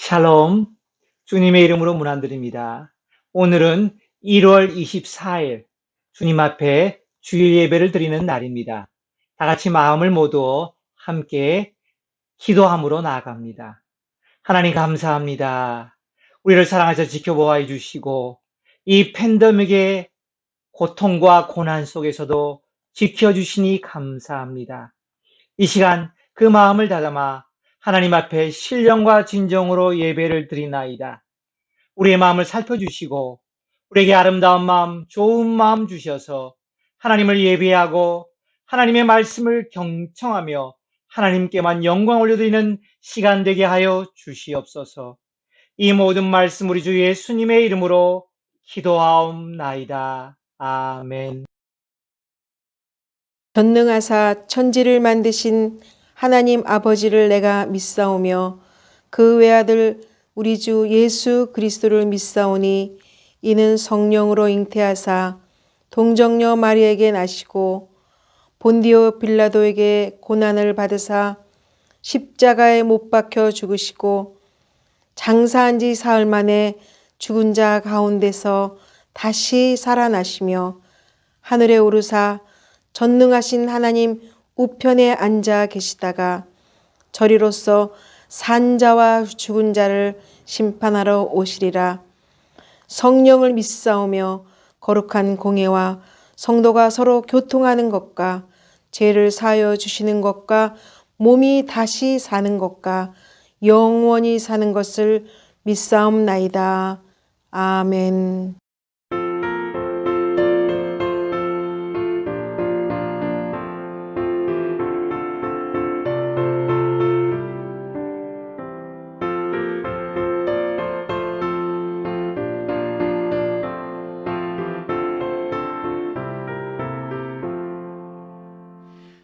샬롬, 주님의 이름으로 문안드립니다. 오늘은 1월 24일 주님 앞에 주일 예배를 드리는 날입니다. 다 같이 마음을 모두 함께 기도함으로 나아갑니다. 하나님 감사합니다. 우리를 사랑하셔 지켜보아 주시고 이 팬데믹의 고통과 고난 속에서도 지켜주시니 감사합니다. 이 시간 그 마음을 다담아 하나님 앞에 신령과 진정으로 예배를 드리나이다. 우리의 마음을 살펴주시고 우리에게 아름다운 마음, 좋은 마음 주셔서 하나님을 예배하고 하나님의 말씀을 경청하며 하나님께만 영광 올려드리는 시간 되게 하여 주시옵소서. 이 모든 말씀 우리 주 예수님의 이름으로 기도하옵나이다. 아멘. 전능하사 천지를 만드신 하나님 아버지를 내가 믿사오며 그 외아들 우리 주 예수 그리스도를 믿사오니 이는 성령으로 잉태하사 동정녀 마리에게 나시고 본디오 빌라도에게 고난을 받으사 십자가에 못 박혀 죽으시고 장사한 지 사흘 만에 죽은 자 가운데서 다시 살아나시며 하늘에 오르사 전능하신 하나님 우편에 앉아 계시다가 저리로서 산 자와 죽은 자를 심판하러 오시리라. 성령을 믿사오며 거룩한 공예와 성도가 서로 교통하는 것과 죄를 사하여 주시는 것과 몸이 다시 사는 것과 영원히 사는 것을 믿사옵나이다. 아멘.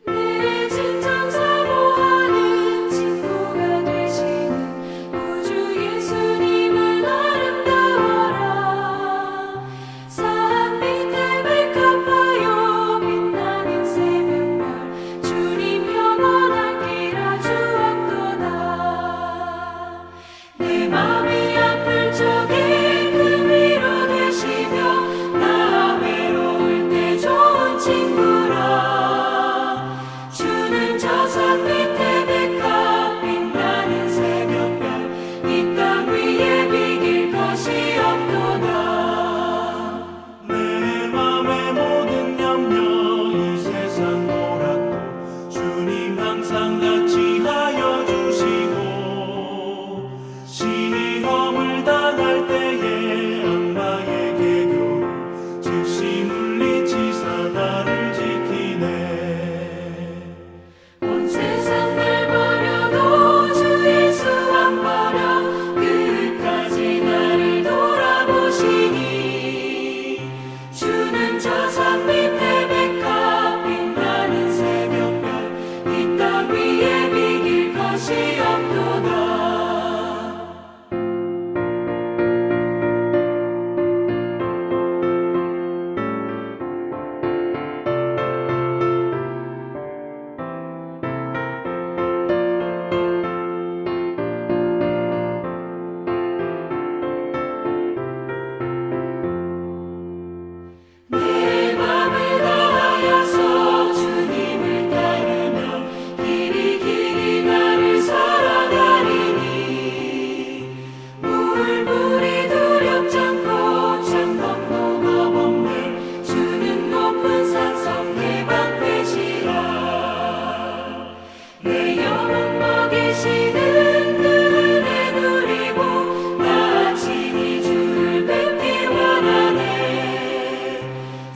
내 진정 사모하는 친구가 되시는 우주 예수님은 아름다워라. 산 밑에 백합하여 빛나는 새벽별 주님 영원한 길아 주옵도다. 내 맘이 아플 적에 그 위로 되시며 나 외로울 때 좋은 친구라. 주는 저 산 밑에 백합 빛나는 새벽별 이 땅 위에 비길 것이 없도다. 내 맘의 모든 염려 이 세상 노랗고 주님 항상 같이 하여 주시고 시험을 당할 때에 악마의 계교로 즉시 물리치사 나를 지키네. 온 세상 날 버려도 주 예수 안 버려 끝까지 나를 돌아보시니 주는 저 산 밑에 백합 빛나는 새벽별 이 땅 위에 비길 것이 없도다. 내 맘을 다하여서 주님을 따르며 길이 길이 나를 살아가리니 물불이 두렵지 않고 창검노가 없네 주는 높은 산성 내 방패시라. 내 영혼 먹이시는 그 은혜 누리고 나 친히 주를 뵙길 원하네.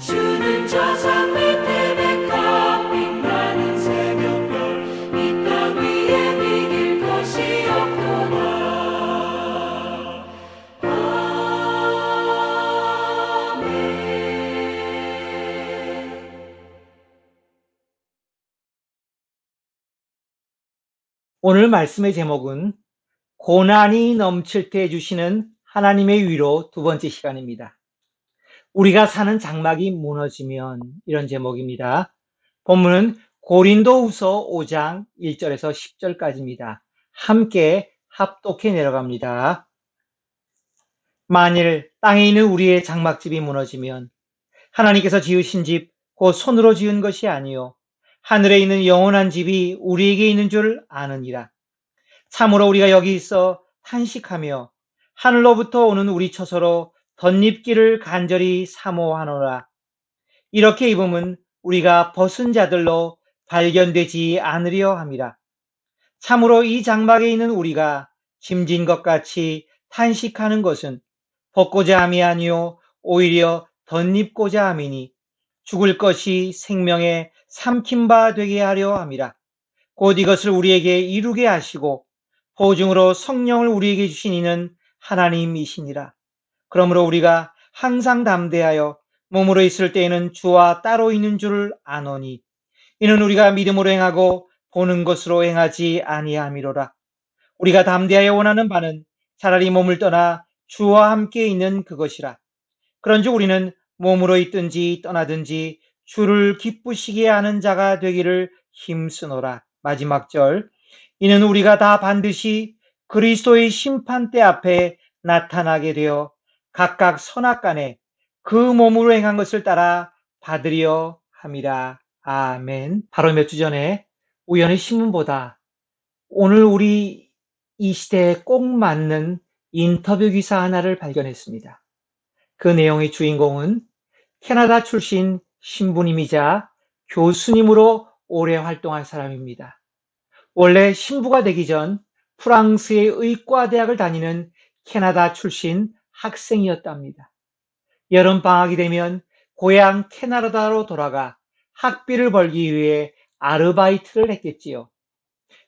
주는 저 산 밑에 백합 빛나는 새벽별 이 땅 위에 비길 것이 없도다. 아멘. 오늘 말씀의 제목은 고난이 넘칠 때 주시는 하나님의 위로 두 번째 시간입니다. 우리가 사는 장막이 무너지면 이런 제목입니다. 본문은 고린도후서 5장 1절에서 10절까지입니다. 함께 합독해 내려갑니다. 만일 땅에 있는 우리의 장막집이 무너지면 하나님께서 지으신 집, 곧 손으로 지은 것이 아니요 하늘에 있는 영원한 집이 우리에게 있는 줄 아느니라. 참으로 우리가 여기 있어 탄식하며 하늘로부터 오는 우리 처소로 덧입기를 간절히 사모하노라. 이렇게 입음은 우리가 벗은 자들로 발견되지 않으려 함이라. 참으로 이 장막에 있는 우리가 짐진 것 같이 탄식하는 것은 벗고자 함이 아니요 오히려 덧입고자 함이니 죽을 것이 생명에 삼킨 바 되게 하려 함이라. 곧 이것을 우리에게 이루게 하시고 보증으로 성령을 우리에게 주신 이는 하나님이시니라. 그러므로 우리가 항상 담대하여 몸으로 있을 때에는 주와 따로 있는 줄 아노니 이는 우리가 믿음으로 행하고 보는 것으로 행하지 아니함이로라. 우리가 담대하여 원하는 바는 차라리 몸을 떠나 주와 함께 있는 그것이라. 그런즉 우리는 몸으로 있든지 떠나든지 주를 기쁘시게 하는 자가 되기를 힘쓰노라. 마지막 절. 이는 우리가 다 반드시 그리스도의 심판대 앞에 나타나게 되어 각각 선악간에 그 몸으로 행한 것을 따라 받으려 함이라. 아멘. 바로 몇 주 전에 우연히 신문보다 오늘 우리 이 시대에 꼭 맞는 인터뷰 기사 하나를 발견했습니다. 그 내용의 주인공은 캐나다 출신 신부님이자 교수님으로 오래 활동한 사람입니다. 원래 신부가 되기 전 프랑스의 의과대학을 다니는 캐나다 출신 학생이었답니다. 여름방학이 되면 고향 캐나다로 돌아가 학비를 벌기 위해 아르바이트를 했겠지요.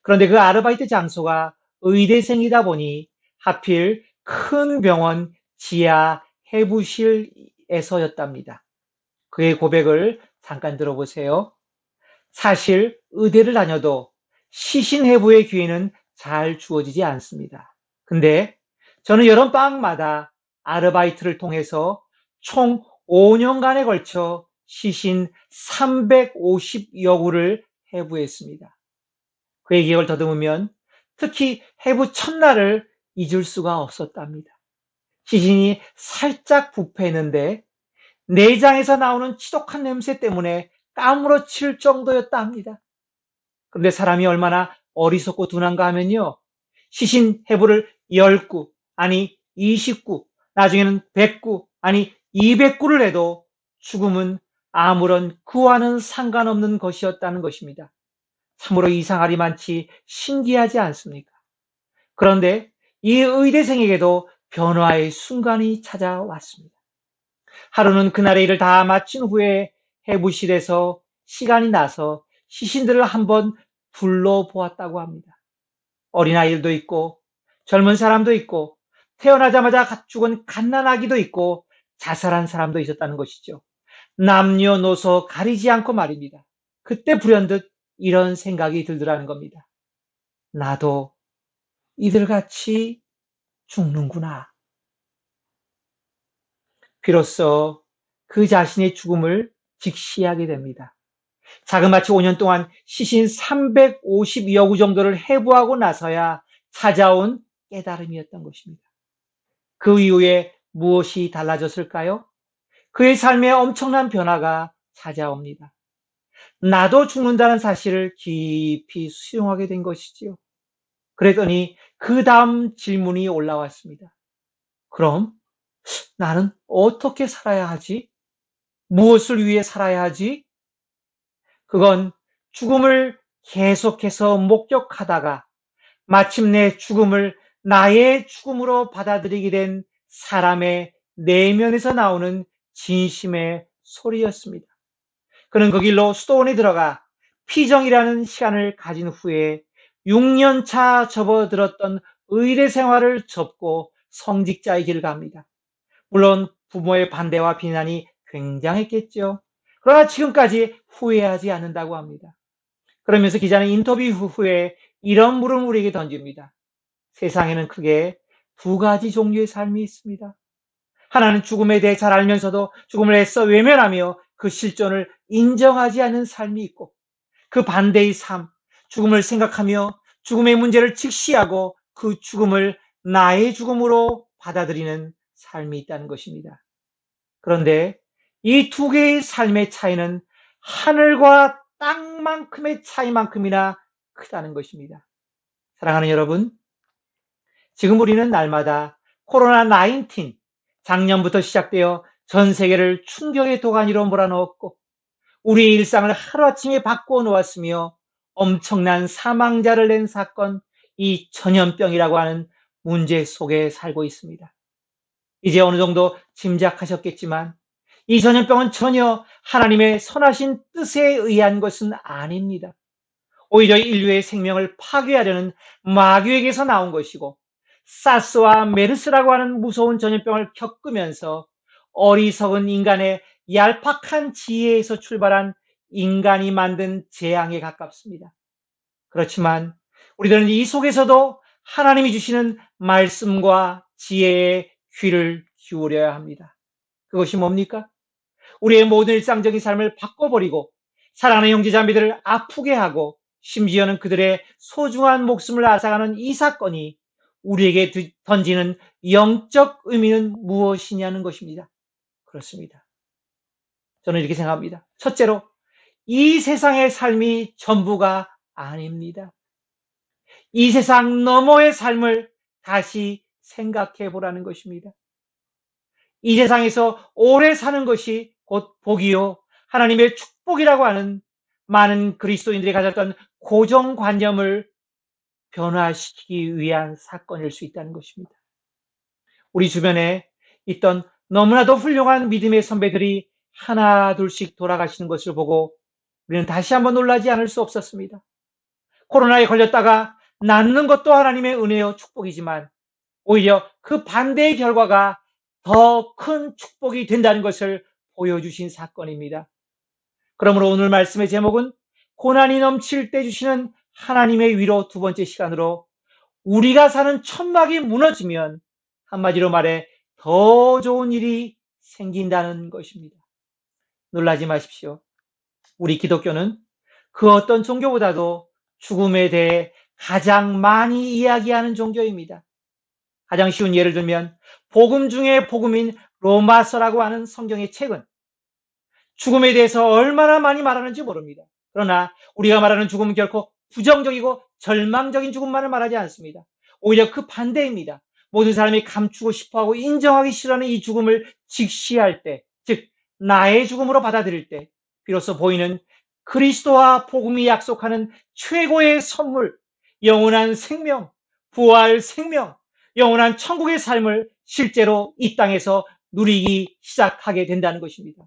그런데 그 아르바이트 장소가 의대생이다 보니 하필 큰 병원 지하 해부실에서였답니다. 그의 고백을 잠깐 들어보세요. 사실 의대를 다녀도 시신해부의 기회는 잘 주어지지 않습니다. 근데 저는 여름방학마다 아르바이트를 통해서 총 5년간에 걸쳐 시신 350여 구를 해부했습니다. 그의 기억을 더듬으면 특히 해부 첫날을 잊을 수가 없었답니다. 시신이 살짝 부패했는데 내장에서 나오는 지독한 냄새 때문에 까무러칠 정도였다 합니다. 그런데 사람이 얼마나 어리석고 둔한가 하면요. 시신 해부를 10구, 아니 20구, 나중에는 100구, 아니 200구를 해도 죽음은 아무런 그와는 상관없는 것이었다는 것입니다. 참으로 이상하리 많지 신기하지 않습니까? 그런데 이 의대생에게도 변화의 순간이 찾아왔습니다. 하루는 그날의 일을 다 마친 후에 해부실에서 시간이 나서 시신들을 한번 둘러보았다고 합니다. 어린아이들도 있고 젊은 사람도 있고 태어나자마자 죽은 갓난아기도 있고 자살한 사람도 있었다는 것이죠. 남녀노소 가리지 않고 말입니다. 그때 불현듯 이런 생각이 들더라는 겁니다. 나도 이들같이 죽는구나. 비로소 그 자신의 죽음을 직시하게 됩니다. 자그마치 5년 동안 시신 350여 구 정도를 해부하고 나서야 찾아온 깨달음이었던 것입니다. 그 이후에 무엇이 달라졌을까요? 그의 삶에 엄청난 변화가 찾아옵니다. 나도 죽는다는 사실을 깊이 수용하게 된 것이지요. 그랬더니 그 다음 질문이 올라왔습니다. 그럼 나는 어떻게 살아야 하지? 무엇을 위해 살아야 하지? 그건 죽음을 계속해서 목격하다가 마침내 죽음을 나의 죽음으로 받아들이게 된 사람의 내면에서 나오는 진심의 소리였습니다. 그는 그 길로 수도원에 들어가 피정이라는 시간을 가진 후에 6년 차 접어들었던 의대 생활을 접고 성직자의 길을 갑니다. 물론 부모의 반대와 비난이 굉장했겠죠. 그러나 지금까지 후회하지 않는다고 합니다. 그러면서 기자는 인터뷰 후에 이런 물음을 우리에게 던집니다. 세상에는 크게 두 가지 종류의 삶이 있습니다. 하나는 죽음에 대해 잘 알면서도 죽음을 애써 외면하며 그 실존을 인정하지 않는 삶이 있고, 그 반대의 삶, 죽음을 생각하며 죽음의 문제를 직시하고 그 죽음을 나의 죽음으로 받아들이는 삶이 있다는 것입니다. 그런데 이 두 개의 삶의 차이는 하늘과 땅만큼의 차이만큼이나 크다는 것입니다. 사랑하는 여러분, 지금 우리는 날마다 코로나19, 작년부터 시작되어 전 세계를 충격의 도가니로 몰아넣었고 우리의 일상을 하루아침에 바꾸어 놓았으며 엄청난 사망자를 낸 사건, 이 전염병이라고 하는 문제 속에 살고 있습니다. 이제 어느 정도 짐작하셨겠지만 이 전염병은 전혀 하나님의 선하신 뜻에 의한 것은 아닙니다. 오히려 인류의 생명을 파괴하려는 마귀에게서 나온 것이고 사스와 메르스라고 하는 무서운 전염병을 겪으면서 어리석은 인간의 얄팍한 지혜에서 출발한 인간이 만든 재앙에 가깝습니다. 그렇지만 우리들은 이 속에서도 하나님이 주시는 말씀과 지혜에 귀를 기울여야 합니다. 그것이 뭡니까? 우리의 모든 일상적인 삶을 바꿔버리고 사랑하는 형제자매들을 아프게 하고 심지어는 그들의 소중한 목숨을 앗아가는 이 사건이 우리에게 던지는 영적 의미는 무엇이냐는 것입니다. 그렇습니다. 저는 이렇게 생각합니다. 첫째로, 이 세상의 삶이 전부가 아닙니다. 이 세상 너머의 삶을 다시 생각해 보라는 것입니다. 이 세상에서 오래 사는 것이 곧 복이요, 하나님의 축복이라고 하는 많은 그리스도인들이 가졌던 고정관념을 변화시키기 위한 사건일 수 있다는 것입니다. 우리 주변에 있던 너무나도 훌륭한 믿음의 선배들이 하나 둘씩 돌아가시는 것을 보고 우리는 다시 한번 놀라지 않을 수 없었습니다. 코로나에 걸렸다가 낫는 것도 하나님의 은혜요 축복이지만 오히려 그 반대의 결과가 더 큰 축복이 된다는 것을 보여주신 사건입니다. 그러므로 오늘 말씀의 제목은 고난이 넘칠 때 주시는 하나님의 위로 두 번째 시간으로 우리가 사는 천막이 무너지면 한마디로 말해 더 좋은 일이 생긴다는 것입니다. 놀라지 마십시오. 우리 기독교는 그 어떤 종교보다도 죽음에 대해 가장 많이 이야기하는 종교입니다. 가장 쉬운 예를 들면 복음 중에 복음인 로마서라고 하는 성경의 책은 죽음에 대해서 얼마나 많이 말하는지 모릅니다. 그러나 우리가 말하는 죽음은 결코 부정적이고 절망적인 죽음만을 말하지 않습니다. 오히려 그 반대입니다. 모든 사람이 감추고 싶어하고 인정하기 싫어하는 이 죽음을 직시할 때, 즉 나의 죽음으로 받아들일 때 비로소 보이는 그리스도와 복음이 약속하는 최고의 선물, 영원한 생명, 부활 생명, 영원한 천국의 삶을 실제로 이 땅에서 누리기 시작하게 된다는 것입니다.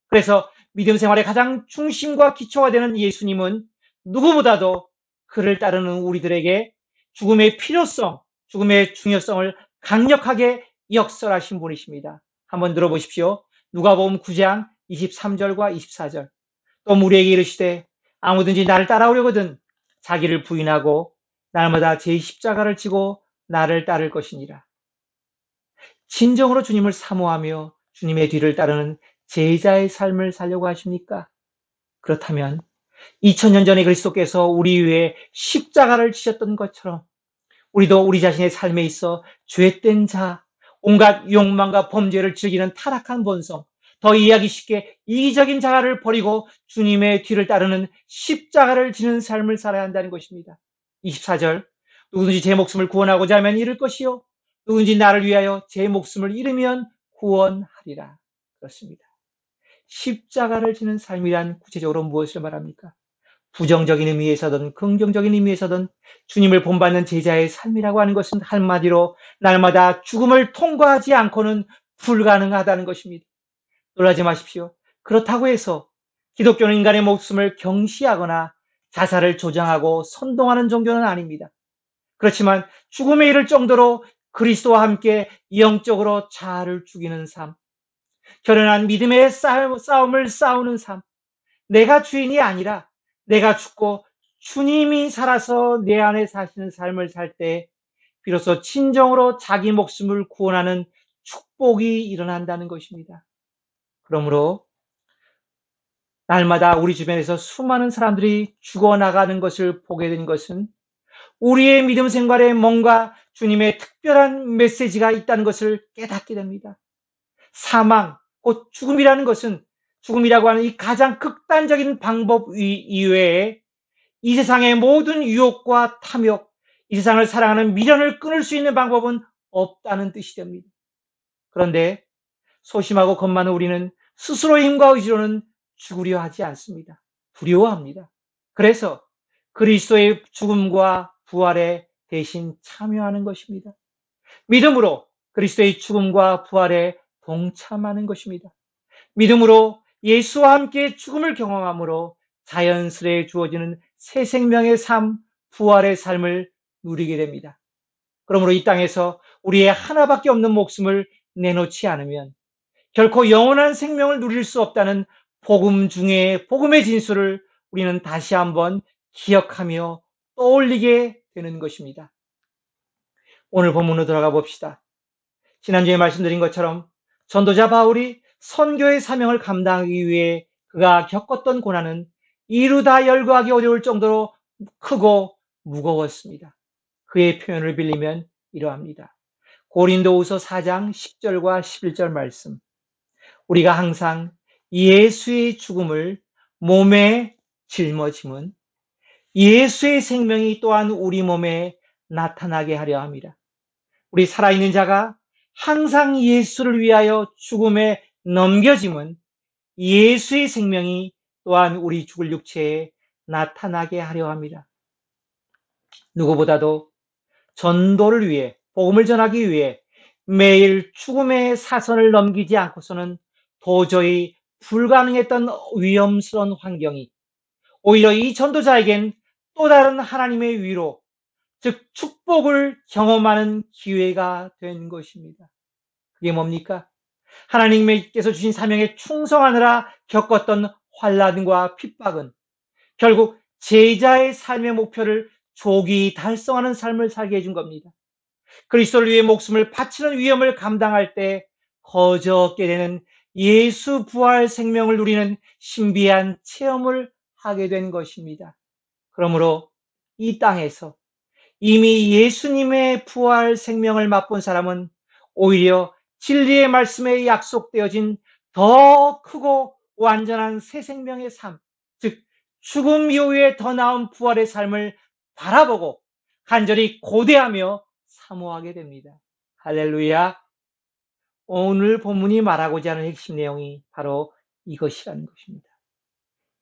그래서 믿음 생활의 가장 중심과 기초가 되는 예수님은 누구보다도 그를 따르는 우리들에게 죽음의 필요성, 죽음의 중요성을 강력하게 역설하신 분이십니다. 한번 들어보십시오. 누가복음 9장 23절과 24절. 또 우리에게 이르시되 아무든지 나를 따라오려거든 자기를 부인하고 날마다 제 십자가를 지고 나를 따를 것이니라. 진정으로 주님을 사모하며 주님의 뒤를 따르는 제자의 삶을 살려고 하십니까? 그렇다면 2000년 전에 그리스도께서 우리 위해 십자가를 지셨던 것처럼 우리도 우리 자신의 삶에 있어 죄된 자, 온갖 욕망과 범죄를 즐기는 타락한 본성, 더 이해하기 쉽게 이기적인 자아를 버리고 주님의 뒤를 따르는 십자가를 지는 삶을 살아야 한다는 것입니다. 24절, 누구든지 제 목숨을 구원하고자 하면 잃을 것이요 누구든지 나를 위하여 제 목숨을 잃으면 구원하리라. 그렇습니다. 십자가를 지는 삶이란 구체적으로 무엇을 말합니까? 부정적인 의미에서든 긍정적인 의미에서든 주님을 본받는 제자의 삶이라고 하는 것은 한마디로 날마다 죽음을 통과하지 않고는 불가능하다는 것입니다. 놀라지 마십시오. 그렇다고 해서 기독교는 인간의 목숨을 경시하거나 자살을 조장하고 선동하는 종교는 아닙니다. 그렇지만 죽음에 이를 정도로 그리스도와 함께 영적으로 자아를 죽이는 삶, 결연한 믿음의 싸움을 싸우는 삶, 내가 주인이 아니라 내가 죽고 주님이 살아서 내 안에 사시는 삶을 살 때 비로소 진정으로 자기 목숨을 구원하는 축복이 일어난다는 것입니다. 그러므로 날마다 우리 주변에서 수많은 사람들이 죽어나가는 것을 보게 된 것은 우리의 믿음 생활에 뭔가 주님의 특별한 메시지가 있다는 것을 깨닫게 됩니다. 사망, 곧 죽음이라는 것은 죽음이라고 하는 이 가장 극단적인 방법 이외에 이 세상의 모든 유혹과 탐욕, 이 세상을 사랑하는 미련을 끊을 수 있는 방법은 없다는 뜻이 됩니다. 그런데 소심하고 겁 많은 우리는 스스로의 힘과 의지로는 죽으려 하지 않습니다. 두려워합니다. 그래서 그리스도의 죽음과 부활에 대신 참여하는 것입니다. 믿음으로 그리스도의 죽음과 부활에 동참하는 것입니다. 믿음으로 예수와 함께 죽음을 경험함으로 자연스레 주어지는 새 생명의 삶, 부활의 삶을 누리게 됩니다. 그러므로 이 땅에서 우리의 하나밖에 없는 목숨을 내놓지 않으면 결코 영원한 생명을 누릴 수 없다는 복음 중에 복음의 진수를 우리는 다시 한번 기억하며 떠올리게 되는 것입니다. 오늘 본문으로 들어가 봅시다. 지난주에 말씀드린 것처럼 전도자 바울이 선교의 사명을 감당하기 위해 그가 겪었던 고난은 이루다 열거하기 어려울 정도로 크고 무거웠습니다. 그의 표현을 빌리면 이러합니다. 고린도후서 4장 10절과 11절 말씀. 우리가 항상 예수의 죽음을 몸에 짊어짐은 예수의 생명이 또한 우리 몸에 나타나게 하려 함이라. 우리 살아있는 자가 항상 예수를 위하여 죽음에 넘겨짐은 예수의 생명이 또한 우리 죽을 육체에 나타나게 하려 합니다. 누구보다도 전도를 위해, 복음을 전하기 위해 매일 죽음의 사선을 넘기지 않고서는 도저히 불가능했던 위험스러운 환경이 오히려 이 전도자에겐 또 다른 하나님의 위로, 즉 축복을 경험하는 기회가 된 것입니다. 그게 뭡니까? 하나님께서 주신 사명에 충성하느라 겪었던 환난과 핍박은 결국 제자의 삶의 목표를 조기 달성하는 삶을 살게 해준 겁니다. 그리스도를 위해 목숨을 바치는 위험을 감당할 때 거저 얻게 되는 예수 부활 생명을 누리는 신비한 체험을 하게 된 것입니다. 그러므로 이 땅에서 이미 예수님의 부활 생명을 맛본 사람은 오히려 진리의 말씀에 약속되어진 더 크고 완전한 새 생명의 삶, 즉 죽음 이후에 더 나은 부활의 삶을 바라보고 간절히 고대하며 사모하게 됩니다. 할렐루야. 오늘 본문이 말하고자 하는 핵심 내용이 바로 이것이라는 것입니다.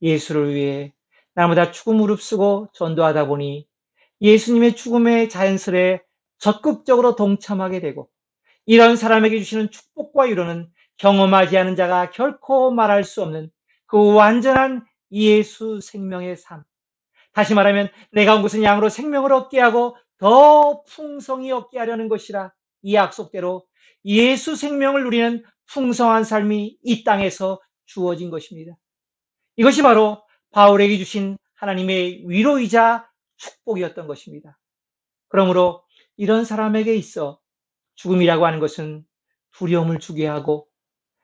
예수를 위해 날마다 죽음 무릅쓰고 전도하다 보니 예수님의 죽음에 자연스레 적극적으로 동참하게 되고 이런 사람에게 주시는 축복과 위로는 경험하지 않은 자가 결코 말할 수 없는 그 완전한 예수 생명의 삶. 다시 말하면 내가 온 것은 양으로 생명을 얻게 하고 더 풍성히 얻게 하려는 것이라 이 약속대로 예수 생명을 누리는 풍성한 삶이 이 땅에서 주어진 것입니다. 이것이 바로 바울에게 주신 하나님의 위로이자 축복이었던 것입니다. 그러므로 이런 사람에게 있어 죽음이라고 하는 것은 두려움을 주게 하고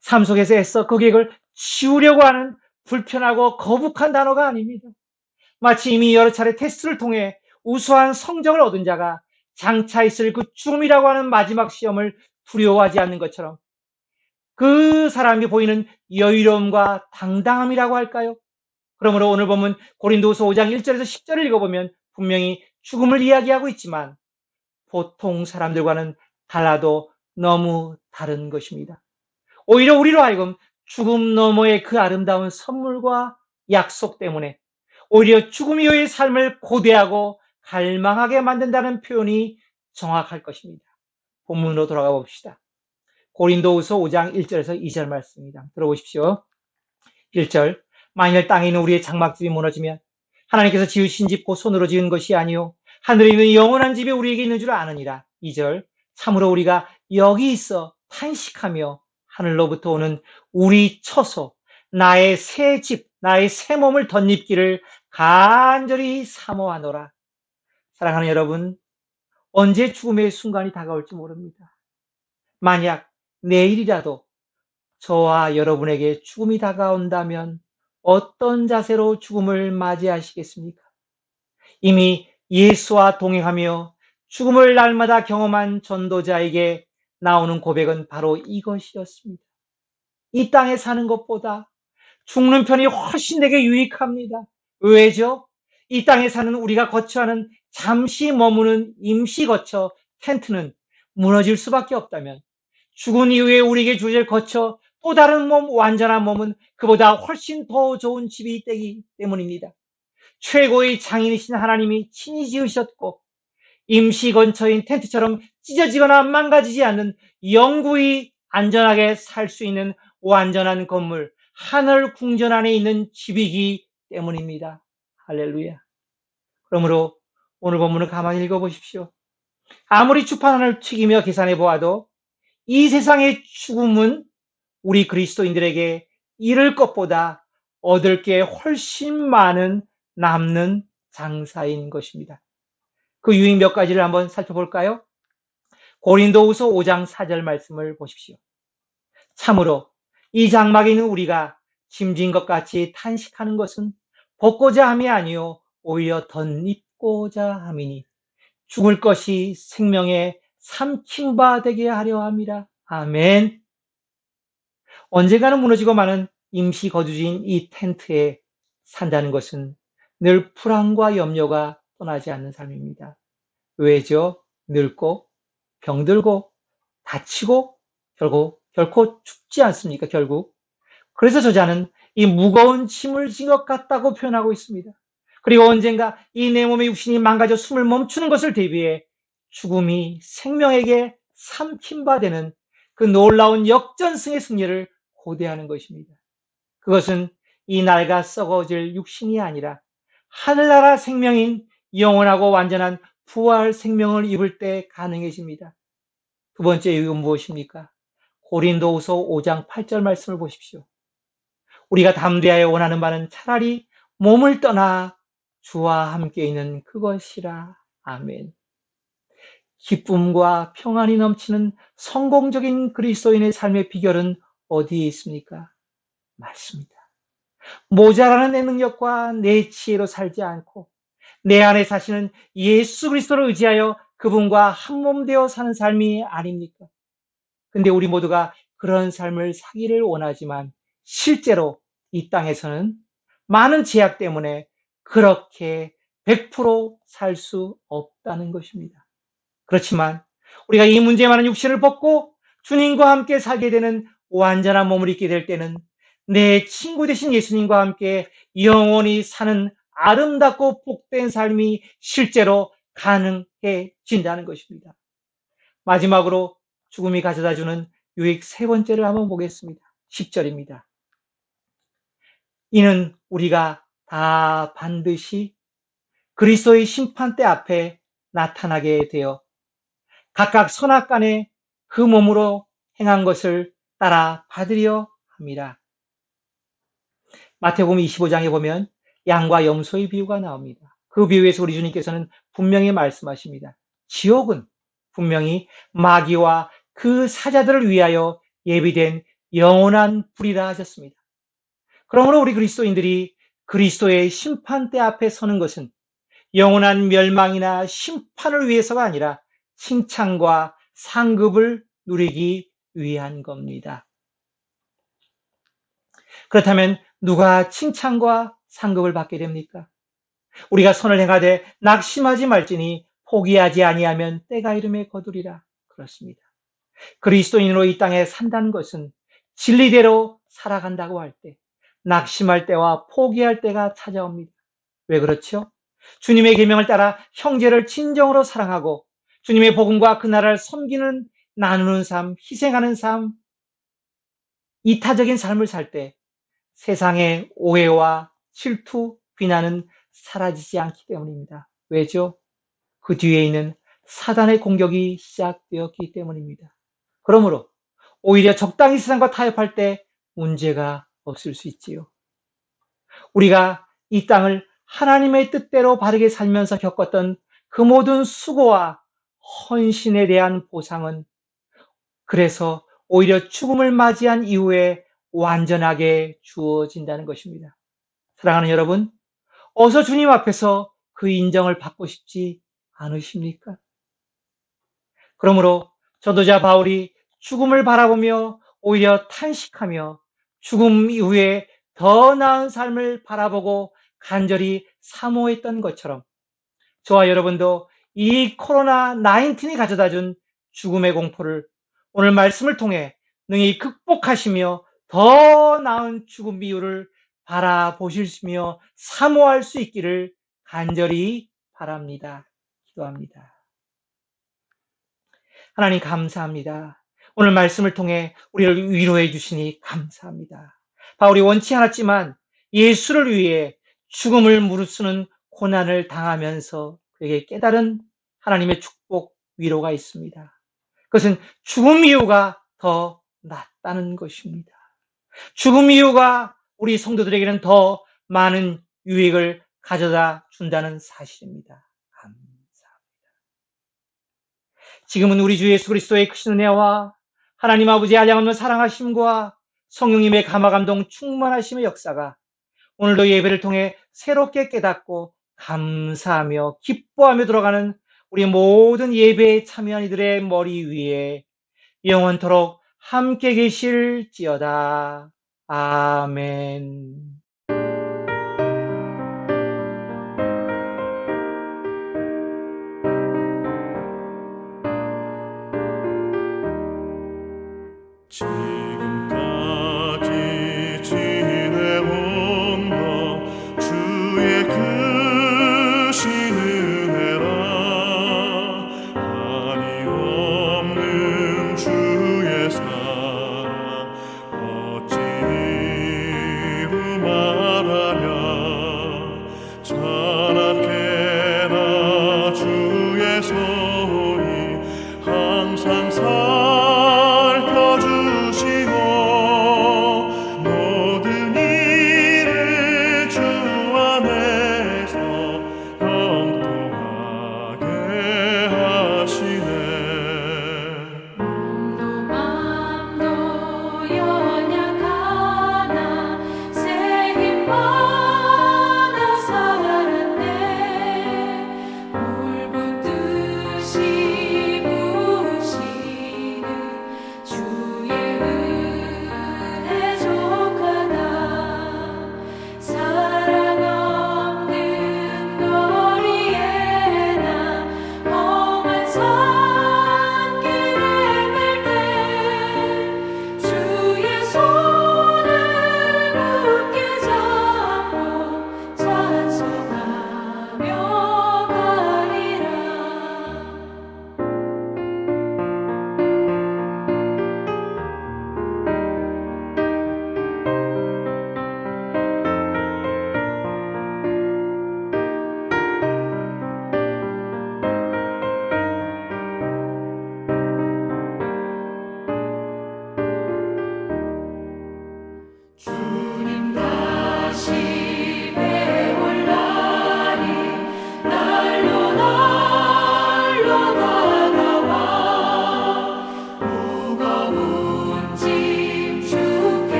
삶 속에서 애써 그 계획을 지우려고 하는 불편하고 거북한 단어가 아닙니다. 마치 이미 여러 차례 테스트를 통해 우수한 성적을 얻은 자가 장차 있을 그 죽음이라고 하는 마지막 시험을 두려워하지 않는 것처럼 그 사람이 보이는 여유로움과 당당함이라고 할까요? 그러므로 오늘 보면 고린도후서 5장 1절에서 10절을 읽어보면 분명히 죽음을 이야기하고 있지만 보통 사람들과는 달라도 너무 다른 것입니다. 오히려 우리로 하여금 죽음 너머의 그 아름다운 선물과 약속 때문에 오히려 죽음 이후의 삶을 고대하고 갈망하게 만든다는 표현이 정확할 것입니다. 본문으로 돌아가 봅시다. 고린도후서 5장 1절에서 2절 말씀입니다. 들어보십시오. 1절. 만일 땅에 있는 우리의 장막집이 무너지면 하나님께서 지으신 집 곧 손으로 지은 것이 아니요 하늘에 있는 영원한 집이 우리에게 있는 줄 아느니라. 2절. 참으로 우리가 여기 있어 탄식하며 하늘로부터 오는 우리 처소 나의 새 집 나의 새 몸을 덧입기를 간절히 사모하노라. 사랑하는 여러분, 언제 죽음의 순간이 다가올지 모릅니다. 만약 내일이라도 저와 여러분에게 죽음이 다가온다면 어떤 자세로 죽음을 맞이하시겠습니까? 이미 예수와 동행하며 죽음을 날마다 경험한 전도자에게 나오는 고백은 바로 이것이었습니다. 이 땅에 사는 것보다 죽는 편이 훨씬 내게 유익합니다. 왜죠? 이 땅에 사는 우리가 거처하는 잠시 머무는 임시 거처, 텐트는 무너질 수밖에 없다면 죽은 이후에 우리에게 주어질 거처, 또 다른 몸, 완전한 몸은 그보다 훨씬 더 좋은 집이 되기 때문입니다. 최고의 장인이신 하나님이 친히 지으셨고 임시 건처인 텐트처럼 찢어지거나 망가지지 않는 영구히 안전하게 살 수 있는 완전한 건물, 하늘 궁전 안에 있는 집이기 때문입니다. 할렐루야. 그러므로 오늘 본문을 가만히 읽어보십시오. 아무리 주판을 튀기며 계산해 보아도 이 세상의 죽음은 우리 그리스도인들에게 잃을 것보다 얻을 게 훨씬 많은 남는 장사인 것입니다. 그 유익 몇 가지를 한번 살펴볼까요? 고린도후서 5장 4절 말씀을 보십시오. 참으로 이 장막에 있는 우리가 짐진 것 같이 탄식하는 것은 벗고자 함이 아니요 오히려 덧입고자 함이니 죽을 것이 생명에 삼킨 바 되게 하려 함이라. 아멘. 언젠가는 무너지고 마는 임시 거주지인 이 텐트에 산다는 것은 늘 불안과 염려가 떠나지 않는 삶입니다. 왜죠? 늙고 병들고 다치고 결코 죽지 않습니까? 결국. 그래서 저자는 이 무거운 짐을 진 것 같다고 표현하고 있습니다. 그리고 언젠가 이 내 몸의 육신이 망가져 숨을 멈추는 것을 대비해 죽음이 생명에게 삼킨 바 되는 그 놀라운 역전승의 승리를 고대하는 것입니다. 그것은 이 낡아 썩어질 육신이 아니라 하늘나라 생명인 영원하고 완전한 부활 생명을 입을 때 가능해집니다. 두 번째 이유는 무엇입니까? 고린도후서 5장 8절 말씀을 보십시오. 우리가 담대하여 원하는 바는 차라리 몸을 떠나 주와 함께 있는 그것이라. 아멘. 기쁨과 평안이 넘치는 성공적인 그리스도인의 삶의 비결은 어디에 있습니까? 맞습니다. 모자라는 내 능력과 내 지혜로 살지 않고 내 안에 사시는 예수 그리스도를 의지하여 그분과 한몸 되어 사는 삶이 아닙니까? 근데 우리 모두가 그런 삶을 사기를 원하지만 실제로 이 땅에서는 많은 제약 때문에 그렇게 100% 살 수 없다는 것입니다. 그렇지만 우리가 이 문제 많은 육신을 벗고 주님과 함께 살게 되는 완전한 몸을 입게 될 때는 내 친구 되신 예수님과 함께 영원히 사는 아름답고 복된 삶이 실제로 가능해진다는 것입니다. 마지막으로 죽음이 가져다주는 유익 세 번째를 한번 보겠습니다. 10절입니다. 이는 우리가 다 반드시 그리스도의 심판대 앞에 나타나게 되어 각각 선악간에 그 몸으로 행한 것을 따라 받으려 함이라. 마태복음 25장에 보면 양과 염소의 비유가 나옵니다. 그 비유에서 우리 주님께서는 분명히 말씀하십니다. 지옥은 분명히 마귀와 그 사자들을 위하여 예비된 영원한 불이라 하셨습니다. 그러므로 우리 그리스도인들이 그리스도의 심판대 앞에 서는 것은 영원한 멸망이나 심판을 위해서가 아니라 칭찬과 상급을 누리기 위한 겁니다. 그렇다면 누가 칭찬과 상급을 받게 됩니까? 우리가 선을 행하되 낙심하지 말지니 포기하지 아니하면 때가 이름에 거두리라. 그렇습니다. 그리스도인으로 이 땅에 산다는 것은 진리대로 살아간다고 할 때 낙심할 때와 포기할 때가 찾아옵니다. 왜 그렇죠? 주님의 계명을 따라 형제를 진정으로 사랑하고 주님의 복음과 그 나라를 섬기는, 나누는 삶, 희생하는 삶, 이타적인 삶을 살 때 세상의 오해와 질투, 비난은 사라지지 않기 때문입니다. 왜죠? 그 뒤에 있는 사단의 공격이 시작되었기 때문입니다. 그러므로 오히려 적당히 세상과 타협할 때 문제가 없을 수 있지요. 우리가 이 땅을 하나님의 뜻대로 바르게 살면서 겪었던 그 모든 수고와 헌신에 대한 보상은 그래서 오히려 죽음을 맞이한 이후에 완전하게 주어진다는 것입니다. 사랑하는 여러분, 어서 주님 앞에서 그 인정을 받고 싶지 않으십니까? 그러므로 전도자 바울이 죽음을 바라보며 오히려 탄식하며 죽음 이후에 더 나은 삶을 바라보고 간절히 사모했던 것처럼 저와 여러분도 이 코로나 19이 가져다 준 죽음의 공포를 오늘 말씀을 통해 능히 극복하시며 더 나은 죽음 이후를 바라보시며 사모할 수 있기를 간절히 바랍니다. 기도합니다. 하나님 감사합니다. 오늘 말씀을 통해 우리를 위로해 주시니 감사합니다. 바울이 원치 않았지만 예수를 위해 죽음을 무릅쓰는 고난을 당하면서 그에게 깨달은 하나님의 축복, 위로가 있습니다. 그것은 죽음 이후가 더 낫다는 것입니다. 죽음 이후가 우리 성도들에게는 더 많은 유익을 가져다 준다는 사실입니다. 감사합니다. 지금은 우리 주 예수 그리스도의 크신 은혜와 하나님 아버지의 한량없는 사랑하심과 성령님의 감화감동 충만하심의 역사가 오늘도 예배를 통해 새롭게 깨닫고 감사하며 기뻐하며 들어가는 우리 모든 예배에 참여한 이들의 머리 위에 영원토록 함께 계실지어다. 아멘.